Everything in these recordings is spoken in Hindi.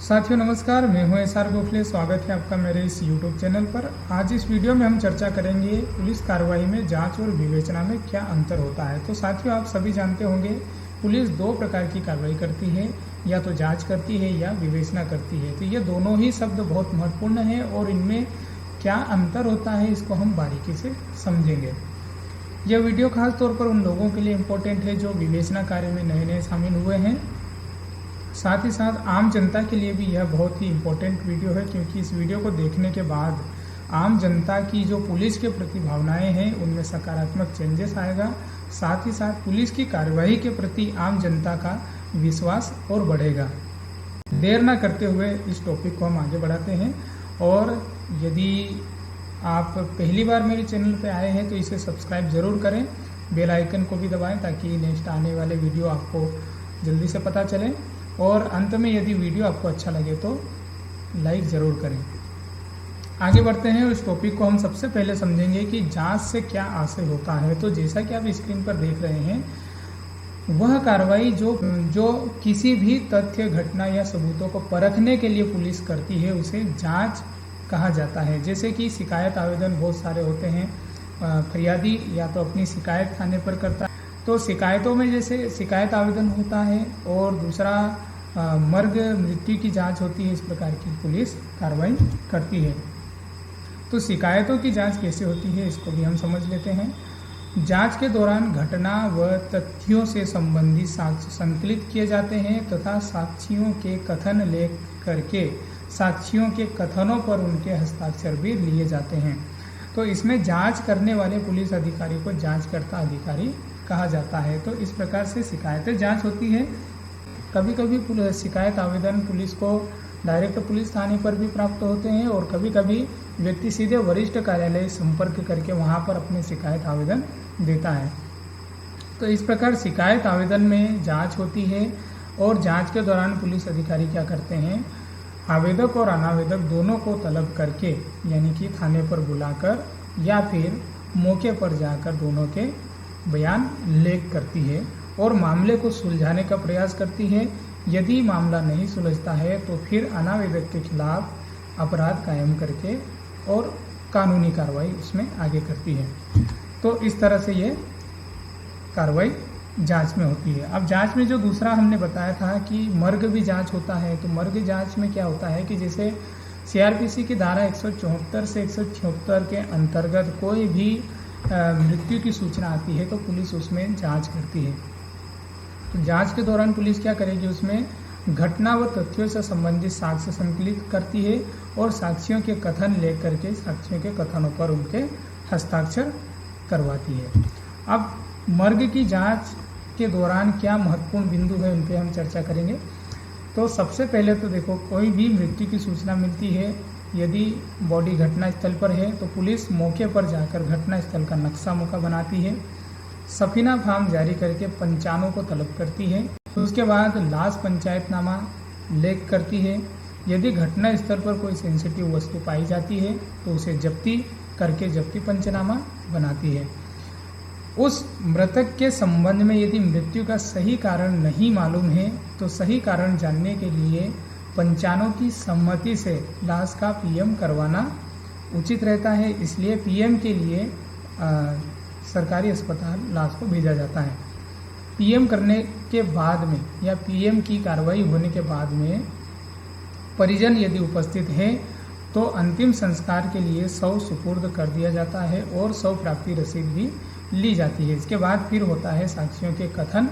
साथियों नमस्कार, मैं हूं एसआर गोखले। स्वागत है आपका मेरे इस यूट्यूब चैनल पर। आज इस वीडियो में हम चर्चा करेंगे पुलिस कार्रवाई में जांच और विवेचना में क्या अंतर होता है। तो साथियों आप सभी जानते होंगे पुलिस दो प्रकार की कार्रवाई करती है, या तो जांच करती है या विवेचना करती है। तो ये दोनों ही शब्द बहुत महत्वपूर्ण है और इनमें क्या अंतर होता है इसको हम बारीकी से समझेंगे। यह वीडियो खास तौर पर उन लोगों के लिए इम्पोर्टेंट है जो विवेचना कार्य में नए नए शामिल हुए हैं। साथ ही साथ आम जनता के लिए भी यह बहुत ही इम्पोर्टेंट वीडियो है, क्योंकि इस वीडियो को देखने के बाद आम जनता की जो पुलिस के प्रति भावनाएं हैं उनमें सकारात्मक चेंजेस आएगा। साथ ही साथ पुलिस की कार्यवाही के प्रति आम जनता का विश्वास और बढ़ेगा। देर न करते हुए इस टॉपिक को हम आगे बढ़ाते हैं। और यदि आप पहली बार मेरे चैनल पर आए हैं तो इसे सब्सक्राइब ज़रूर करें, बेल आइकन को भी दबाएं ताकि नेक्स्ट आने वाले वीडियो आपको जल्दी से पता चले। और अंत में यदि वीडियो आपको अच्छा लगे तो लाइक ज़रूर करें। आगे बढ़ते हैं। उस टॉपिक को हम सबसे पहले समझेंगे कि जांच से क्या आशय होता है। तो जैसा कि आप स्क्रीन पर देख रहे हैं, वह कार्रवाई जो किसी भी तथ्य, घटना या सबूतों को परखने के लिए पुलिस करती है उसे जांच कहा जाता है। जैसे कि शिकायत आवेदन बहुत सारे होते हैं, फरियादी या तो अपनी शिकायत थाने पर करता है, तो शिकायतों में जैसे शिकायत आवेदन होता है, और दूसरा मर्ग मृत्यु की जांच होती है। इस प्रकार की पुलिस कार्रवाई करती है। तो शिकायतों की जांच कैसे होती है इसको भी हम समझ लेते हैं। जांच के दौरान घटना व तथ्यों से संबंधित साक्ष्य संकलित किए जाते हैं तथा साक्षियों के कथन ले करके साक्षियों के कथनों पर उनके हस्ताक्षर भी लिए जाते हैं। तो इसमें जांच करने वाले पुलिस अधिकारी को जांचकर्ता अधिकारी कहा जाता है। तो इस प्रकार से शिकायतें जांच होती है। कभी कभी शिकायत आवेदन पुलिस को डायरेक्ट पुलिस थाने पर भी प्राप्त होते हैं, और कभी कभी व्यक्ति सीधे वरिष्ठ कार्यालय संपर्क करके वहां पर अपने शिकायत आवेदन देता है। तो इस प्रकार शिकायत आवेदन में जांच होती है। और जांच के दौरान पुलिस अधिकारी क्या करते हैं, आवेदक और अनावेदक दोनों को तलब करके, यानी कि थाने पर बुलाकर या फिर मौके पर जाकर दोनों के बयान लेख करती है और मामले को सुलझाने का प्रयास करती है। यदि मामला नहीं सुलझता है तो फिर अनावेदक के खिलाफ अपराध कायम करके और कानूनी कार्रवाई उसमें आगे करती है। तो इस तरह से ये कार्रवाई जांच में होती है। अब जांच में जो दूसरा हमने बताया था कि मर्ग भी जांच होता है, तो मर्ग जांच में क्या होता है कि जैसे सीआरपीसी की धारा 174 से 176 के अंतर्गत कोई भी मृत्यु की सूचना आती है तो पुलिस उसमें जांच करती है। तो जांच के दौरान पुलिस क्या करेगी, उसमें घटना व तथ्यों से संबंधित साक्ष्य संकलित करती है और साक्षियों के कथन लेकर के साक्षियों के कथनों पर उनके हस्ताक्षर करवाती है। अब मर्ग की जांच के दौरान क्या महत्वपूर्ण बिंदु है उन पर हम चर्चा करेंगे। तो सबसे पहले तो देखो, कोई भी मृत्यु की सूचना मिलती है, यदि बॉडी घटना स्थल पर है तो पुलिस मौके पर जाकर घटना स्थल का नक्शा मुखा बनाती है, सफीना फार्म जारी करके पंचानों को तलब करती है। उसके बाद लाश पंचायतनामा लेख करती है। यदि घटना स्थल पर कोई सेंसिटिव वस्तु पाई जाती है तो उसे जब्ती करके जब्ती पंचनामा बनाती है। उस मृतक के संबंध में यदि मृत्यु का सही कारण नहीं मालूम है तो सही कारण जानने के लिए पंचानों की सम्मति से लाश का पीएम करवाना उचित रहता है। इसलिए पीएम के लिए सरकारी अस्पताल लाश को भेजा जाता है। पीएम करने के बाद में या पीएम की कार्रवाई होने के बाद में परिजन यदि उपस्थित है तो अंतिम संस्कार के लिए शव सुपुर्द कर दिया जाता है और शव प्राप्ति रसीद भी ली जाती है। इसके बाद फिर होता है साक्षियों के कथन,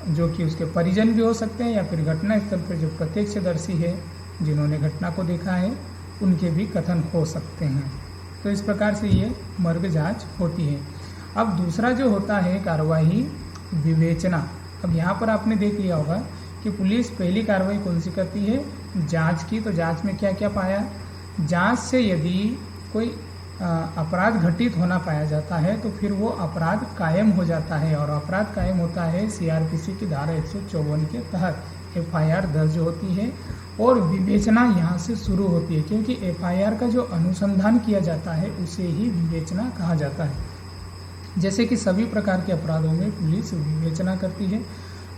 जो कि उसके परिजन भी हो सकते हैं या फिर घटना स्थल पर जो प्रत्यक्षदर्शी है जिन्होंने घटना को देखा है उनके भी कथन हो सकते हैं। तो इस प्रकार से ये मर्ग जांच होती है। अब दूसरा जो होता है कार्रवाई विवेचना। अब यहाँ पर आपने देख लिया होगा कि पुलिस पहली कार्रवाई कौन सी करती है, जांच की। तो जांच में क्या क्या पाया, जांच से यदि कोई अपराध घटित होना पाया जाता है तो फिर वो अपराध कायम हो जाता है। और अपराध कायम होता है सीआरपीसी की धारा 154 के तहत एफआईआर दर्ज होती है और विवेचना यहाँ से शुरू होती है, क्योंकि एफआईआर का जो अनुसंधान किया जाता है उसे ही विवेचना कहा जाता है। जैसे कि सभी प्रकार के अपराधों में पुलिस विवेचना करती है।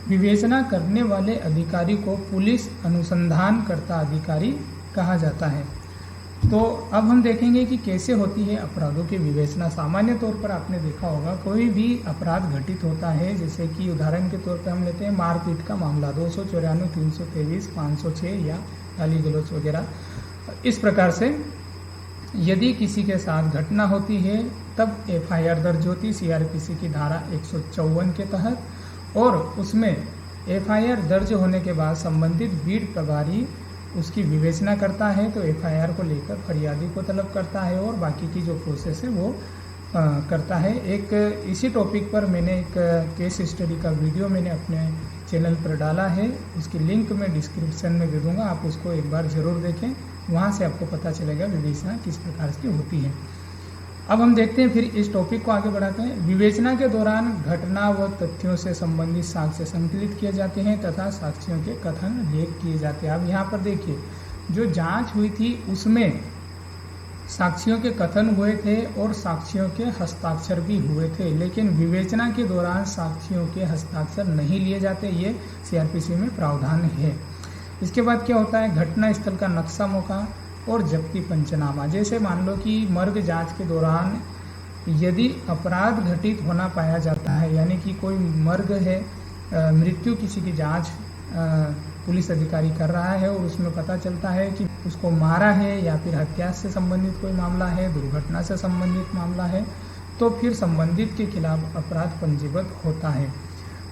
विवेचना करने वाले अधिकारी को पुलिस अनुसंधानकर्ता अधिकारी कहा जाता है। तो अब हम देखेंगे कि कैसे होती है अपराधों की विवेचना। सामान्य तौर पर आपने देखा होगा कोई भी अपराध घटित होता है, जैसे कि उदाहरण के तौर पर हम लेते हैं मारपीट का मामला 294, 323, 506 या गाली गलौज वगैरह। इस प्रकार से यदि किसी के साथ घटना होती है तब एफआईआर दर्ज होती सीआरपीसी की धारा 154 के तहत, और उसमें एफआईआर दर्ज होने के बाद संबंधित बीट प्रभारी उसकी विवेचना करता है, तो एफआईआर को लेकर फरियादी को तलब करता है और बाकी की जो प्रोसेस है वो करता है। एक इसी टॉपिक पर मैंने एक केस स्टडी का वीडियो मैंने अपने चैनल पर डाला है, उसकी लिंक मैं डिस्क्रिप्शन में दे दूँगा, आप उसको एक बार ज़रूर देखें, वहाँ से आपको पता चलेगा विवेचना किस प्रकार की होती है। अब हम देखते हैं, फिर इस टॉपिक को आगे बढ़ाते हैं। विवेचना के दौरान घटना व तथ्यों से संबंधित साक्ष्य संकलित किए जाते हैं तथा साक्ष्यों के कथन लेख किए जाते हैं। अब यहाँ पर देखिए, जो जांच हुई थी उसमें साक्ष्यों के कथन हुए थे और साक्ष्यों के हस्ताक्षर भी हुए थे, लेकिन विवेचना के दौरान साक्ष्यों के हस्ताक्षर नहीं लिए जाते, ये सीआरपीसी में प्रावधान है। इसके बाद क्या होता है, घटना स्थल का नक्शा मौका और जब्ती पंचनामा। जैसे मान लो कि मर्ग जांच के दौरान यदि अपराध घटित होना पाया जाता है, यानी कि कोई मर्ग है, मृत्यु किसी की जांच पुलिस अधिकारी कर रहा है और उसमें पता चलता है कि उसको मारा है या फिर हत्या से संबंधित कोई मामला है, दुर्घटना से संबंधित मामला है, तो फिर संबंधित के खिलाफ अपराध पंजीबद्ध होता है।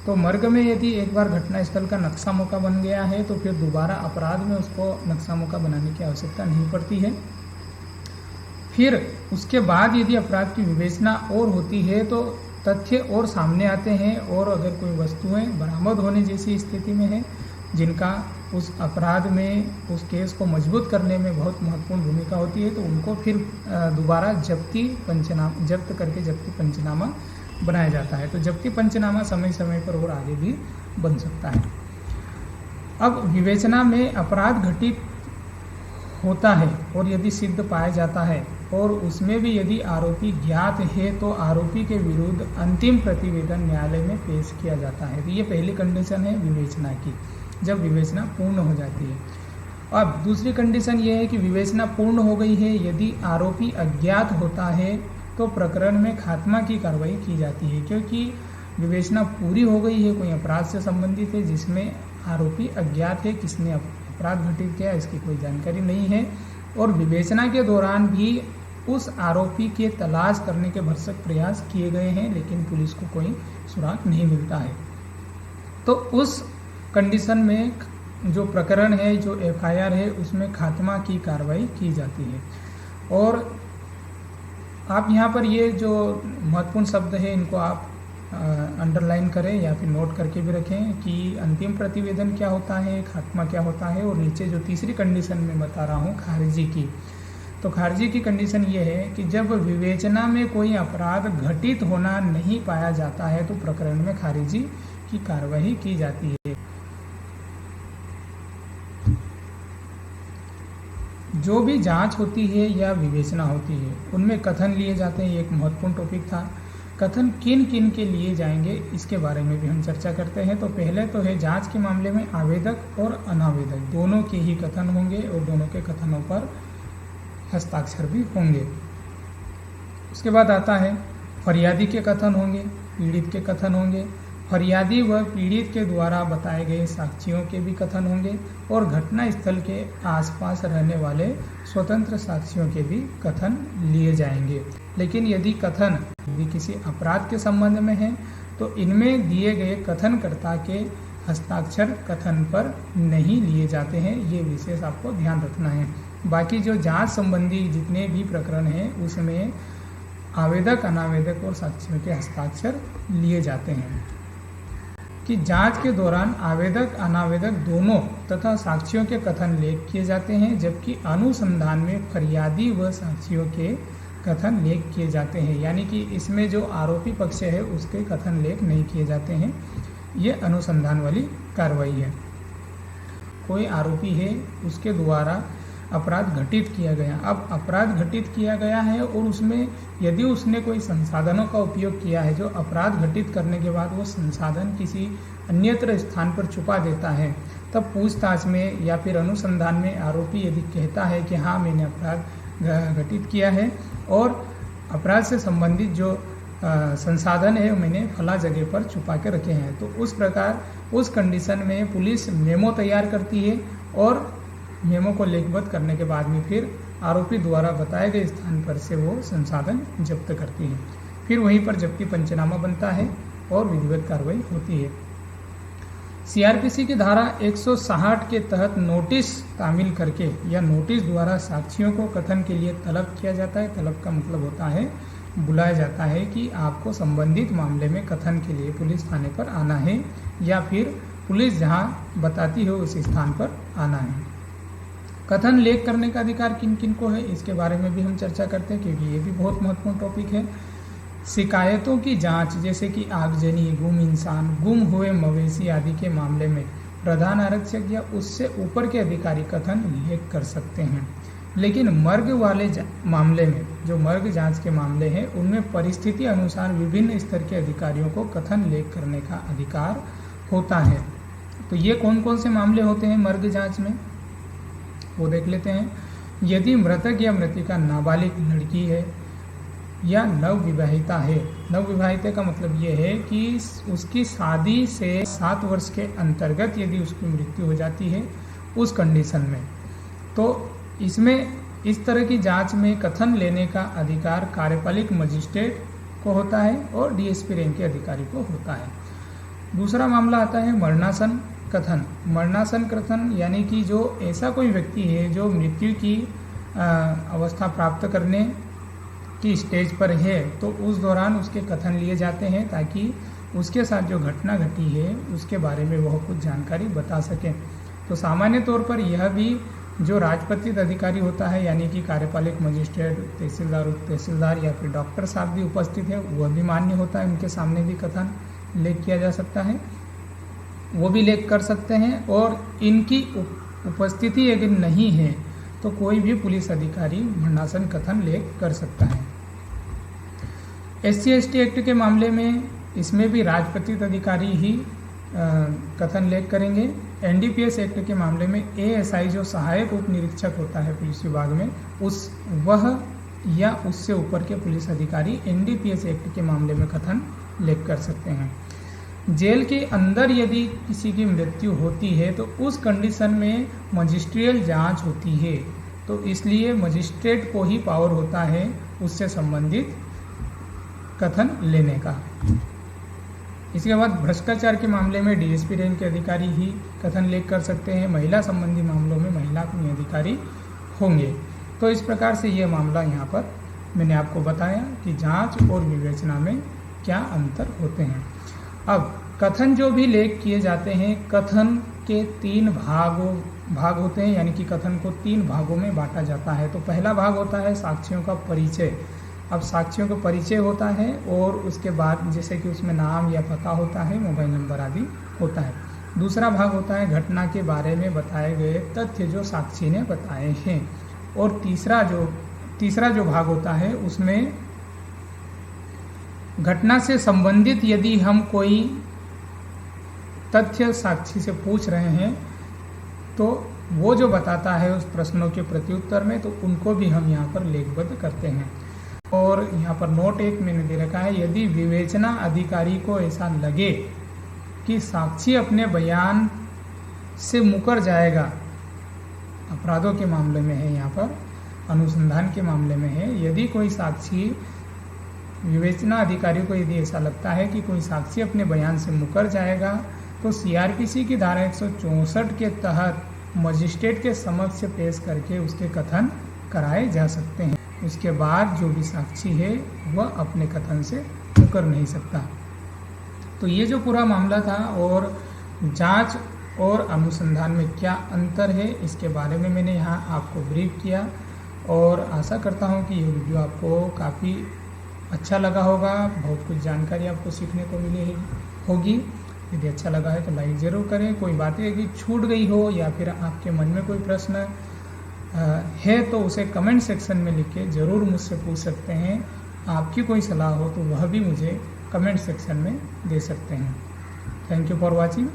तो मर्ग में यदि एक बार घटना स्थल का नक्शा मौका बन गया है तो फिर दोबारा अपराध में उसको नक्शा मौका बनाने की आवश्यकता नहीं पड़ती है। फिर उसके बाद यदि अपराध की विवेचना और होती है तो तथ्य और सामने आते हैं, और अगर कोई वस्तुएं बरामद होने जैसी स्थिति में है जिनका उस अपराध में उस केस को मजबूत करने में बहुत महत्वपूर्ण भूमिका होती है, तो उनको फिर दोबारा जब्त करके जब्ती पंचनामा बनाया जाता है। तो जब्ती पंचनामा समय समय पर और आगे भी बन सकता है। अब विवेचना में अपराध घटित होता है और यदि सिद्ध पाया जाता है और उसमें भी यदि आरोपी ज्ञात है तो आरोपी के विरुद्ध अंतिम प्रतिवेदन न्यायालय में पेश किया जाता है। तो ये पहली कंडीशन है विवेचना की, जब विवेचना पूर्ण हो जाती है। अब दूसरी कंडीशन ये है कि विवेचना पूर्ण हो गई है, यदि आरोपी अज्ञात होता है तो प्रकरण में खात्मा की कार्रवाई की जाती है, क्योंकि विवेचना पूरी हो गई है, कोई अपराध से संबंधित है जिसमें आरोपी अज्ञात है, किसने अपराध घटित किया इसकी कोई जानकारी नहीं है, और विवेचना के दौरान भी उस आरोपी के तलाश करने के भरसक प्रयास किए गए हैं लेकिन पुलिस को कोई सुराग नहीं मिलता है। तो उस कंडीशन में जो प्रकरण है, जो एफआईआर है, उसमें खात्मा की कार्रवाई की जाती है। और आप यहाँ पर ये जो महत्वपूर्ण शब्द है इनको आप अंडरलाइन करें या फिर नोट करके भी रखें कि अंतिम प्रतिवेदन क्या होता है, खात्मा क्या होता है, और नीचे जो तीसरी कंडीशन मैं बता रहा हूँ खारिजी की, तो खारिजी की कंडीशन ये है कि जब विवेचना में कोई अपराध घटित होना नहीं पाया जाता है तो प्रकरण में खारिजी की कार्रवाई की जाती है। जो भी जांच होती है या विवेचना होती है उनमें कथन लिए जाते हैं, ये एक महत्वपूर्ण टॉपिक था। कथन किन किन के लिए जाएंगे इसके बारे में भी हम चर्चा करते हैं। तो पहले तो है जांच के मामले में आवेदक और अनावेदक दोनों के ही कथन होंगे और दोनों के कथनों पर हस्ताक्षर भी होंगे। उसके बाद आता है फरियादी के कथन होंगे, पीड़ित के कथन होंगे, फरियादी व पीड़ित के द्वारा बताए गए साक्षियों के भी कथन होंगे, और घटना स्थल के आसपास रहने वाले स्वतंत्र साक्षियों के भी कथन लिए जाएंगे। लेकिन यदि कथन किसी अपराध के संबंध में है तो इनमें दिए गए कथनकर्ता के हस्ताक्षर कथन पर नहीं लिए जाते हैं, ये विशेष आपको ध्यान रखना है। बाकी जो जांच संबंधी जितने भी प्रकरण हैं उसमें आवेदक, अनावेदक और साक्षियों के हस्ताक्षर लिए जाते हैं। कि जांच के दौरान आवेदक, अनावेदक दोनों तथा साक्षियों के कथन लेख किए जाते हैं, जबकि अनुसंधान में फरियादी व साक्षियों के कथन लेख किए जाते हैं। यानी कि इसमें जो आरोपी पक्ष है उसके कथन लेख नहीं किए जाते हैं, ये अनुसंधान वाली कार्रवाई है। कोई आरोपी है, उसके द्वारा अपराध घटित किया गया, अब अपराध घटित किया गया है और उसमें यदि उसने कोई संसाधनों का उपयोग किया है, जो अपराध घटित करने के बाद वो संसाधन किसी अन्यत्र स्थान पर छुपा देता है, तब पूछताछ में या फिर अनुसंधान में आरोपी यदि कहता है कि हाँ मैंने अपराध घटित किया है और अपराध से संबंधित जो संसाधन है मैंने फला जगह पर छुपा के रखे हैं, तो उस प्रकार उस कंडीशन में पुलिस मेमो तैयार करती है और मेमो को लेखबद्ध करने के बाद में फिर आरोपी द्वारा बताए गए स्थान पर से वो संसाधन जब्त करती है। फिर वहीं पर जब्ती पंचनामा बनता है और विधिवत कार्रवाई होती है। सीआरपीसी की धारा 160 के तहत नोटिस तामील करके या नोटिस द्वारा साक्षियों को कथन के लिए तलब किया जाता है। तलब का मतलब होता है बुलाया जाता है कि आपको संबंधित मामले में कथन के लिए पुलिस थाने पर आना है या फिर पुलिस जहां बताती हो उस स्थान पर आना है। कथन लेख करने का अधिकार किन किन को है, इसके बारे में भी हम चर्चा करते हैं क्योंकि ये भी बहुत महत्वपूर्ण टॉपिक है। शिकायतों की जांच जैसे कि आगजनी, गुम इंसान, गुम हुए मवेशी आदि के मामले में प्रधान आरक्षक या उससे ऊपर के अधिकारी कथन लेख कर सकते हैं। लेकिन मर्ग वाले मामले में, जो मर्ग जांच के मामले हैं, उनमें परिस्थिति अनुसार विभिन्न स्तर के अधिकारियों को कथन लेख करने का अधिकार होता है। तो ये कौन कौन से मामले होते हैं मर्ग जांच में, वो देख लेते हैं। यदि मृतक या मृतिका नाबालिग लड़की है या नवविवाहिता है, नवविवाहिता का मतलब ये है कि उसकी शादी से 7 वर्ष के अंतर्गत यदि उसकी मृत्यु हो जाती है उस कंडीशन में, तो इसमें इस तरह की जांच में कथन लेने का अधिकार कार्यपालिक मजिस्ट्रेट को होता है और डीएसपी रैंक के अधिकारी को होता है। दूसरा मामला आता है मरणासन कथन। मरणासन कथन यानी कि जो ऐसा कोई व्यक्ति है जो मृत्यु की अवस्था प्राप्त करने की स्टेज पर है, तो उस दौरान उसके कथन लिए जाते हैं ताकि उसके साथ जो घटना घटी है उसके बारे में वह कुछ जानकारी बता सकें। तो सामान्य तौर पर यह भी जो राजपत्रित अधिकारी होता है यानी कि कार्यपालिक मजिस्ट्रेट, तहसीलदार, उप तहसीलदार या फिर डॉक्टर साहब भी उपस्थित है, वह भी मान्य होता है, उनके सामने भी कथन लेख किया जा सकता है, वो भी लेख कर सकते हैं। और इनकी उपस्थिति अगर नहीं है तो कोई भी पुलिस अधिकारी मरणासन कथन लेख कर सकता है। SC/ST एक्ट के मामले में इसमें भी राजपत्रित अधिकारी ही कथन लेख करेंगे। NDPS एक्ट के मामले में ASI जो सहायक उप निरीक्षक होता है पुलिस विभाग में, वह या उससे ऊपर के पुलिस अधिकारी NDPS एक्ट के मामले में कथन लेख कर सकते हैं। जेल के अंदर यदि किसी की मृत्यु होती है तो उस कंडीशन में मजिस्ट्रियल जांच होती है, तो इसलिए मजिस्ट्रेट को ही पावर होता है उससे संबंधित कथन लेने का। इसके बाद भ्रष्टाचार के मामले में डीएसपी रैंक के अधिकारी ही कथन लेख कर सकते हैं। महिला संबंधी मामलों में महिला अधिकारी होंगे। तो इस प्रकार से ये मामला यहाँ पर मैंने आपको बताया कि जांच और विवेचना में क्या अंतर होते हैं। अब कथन जो भी लेख किए जाते हैं, कथन के 3 भाग होते हैं, यानी कि कथन को 3 भागों में बांटा जाता है। तो पहला भाग होता है साक्षियों का परिचय। अब साक्षियों का परिचय होता है और उसके बाद जैसे कि उसमें नाम या पता होता है, मोबाइल नंबर आदि होता है। दूसरा भाग होता है घटना के बारे में बताए गए तथ्य जो साक्षी ने बताए हैं। और तीसरा जो भाग होता है उसमें घटना से संबंधित यदि हम कोई तथ्य साक्षी से पूछ रहे हैं तो वो जो बताता है उस प्रश्नों के प्रत्युत्तर में, तो उनको भी हम यहाँ पर लेखबद्ध करते हैं। और यहाँ पर नोट 1 मैंने दे रखा है, यदि विवेचना अधिकारी को ऐसा लगे कि साक्षी अपने बयान से मुकर जाएगा, अपराधों के मामले में है, यहाँ पर अनुसंधान के मामले में है, यदि कोई साक्षी विवेचना अधिकारी को यदि ऐसा लगता है कि कोई साक्षी अपने बयान से मुकर जाएगा, तो सीआरपीसी की धारा 164 के तहत मजिस्ट्रेट के समक्ष पेश करके उसके कथन कराए जा सकते हैं। उसके बाद जो भी साक्षी है वह अपने कथन से मुकर नहीं सकता। तो ये जो पूरा मामला था और जांच और अनुसंधान में क्या अंतर है, इसके बारे में मैंने यहाँ आपको ब्रीफ किया और आशा करता हूँ कि ये वीडियो आपको काफ़ी अच्छा लगा होगा, बहुत कुछ जानकारी आपको सीखने को मिली होगी। यदि अच्छा लगा है तो लाइक ज़रूर करें। कोई बातें यदि छूट गई हो या फिर आपके मन में कोई प्रश्न है तो उसे कमेंट सेक्शन में लिख के ज़रूर मुझसे पूछ सकते हैं। आपकी कोई सलाह हो तो वह भी मुझे कमेंट सेक्शन में दे सकते हैं। Thank you for watching.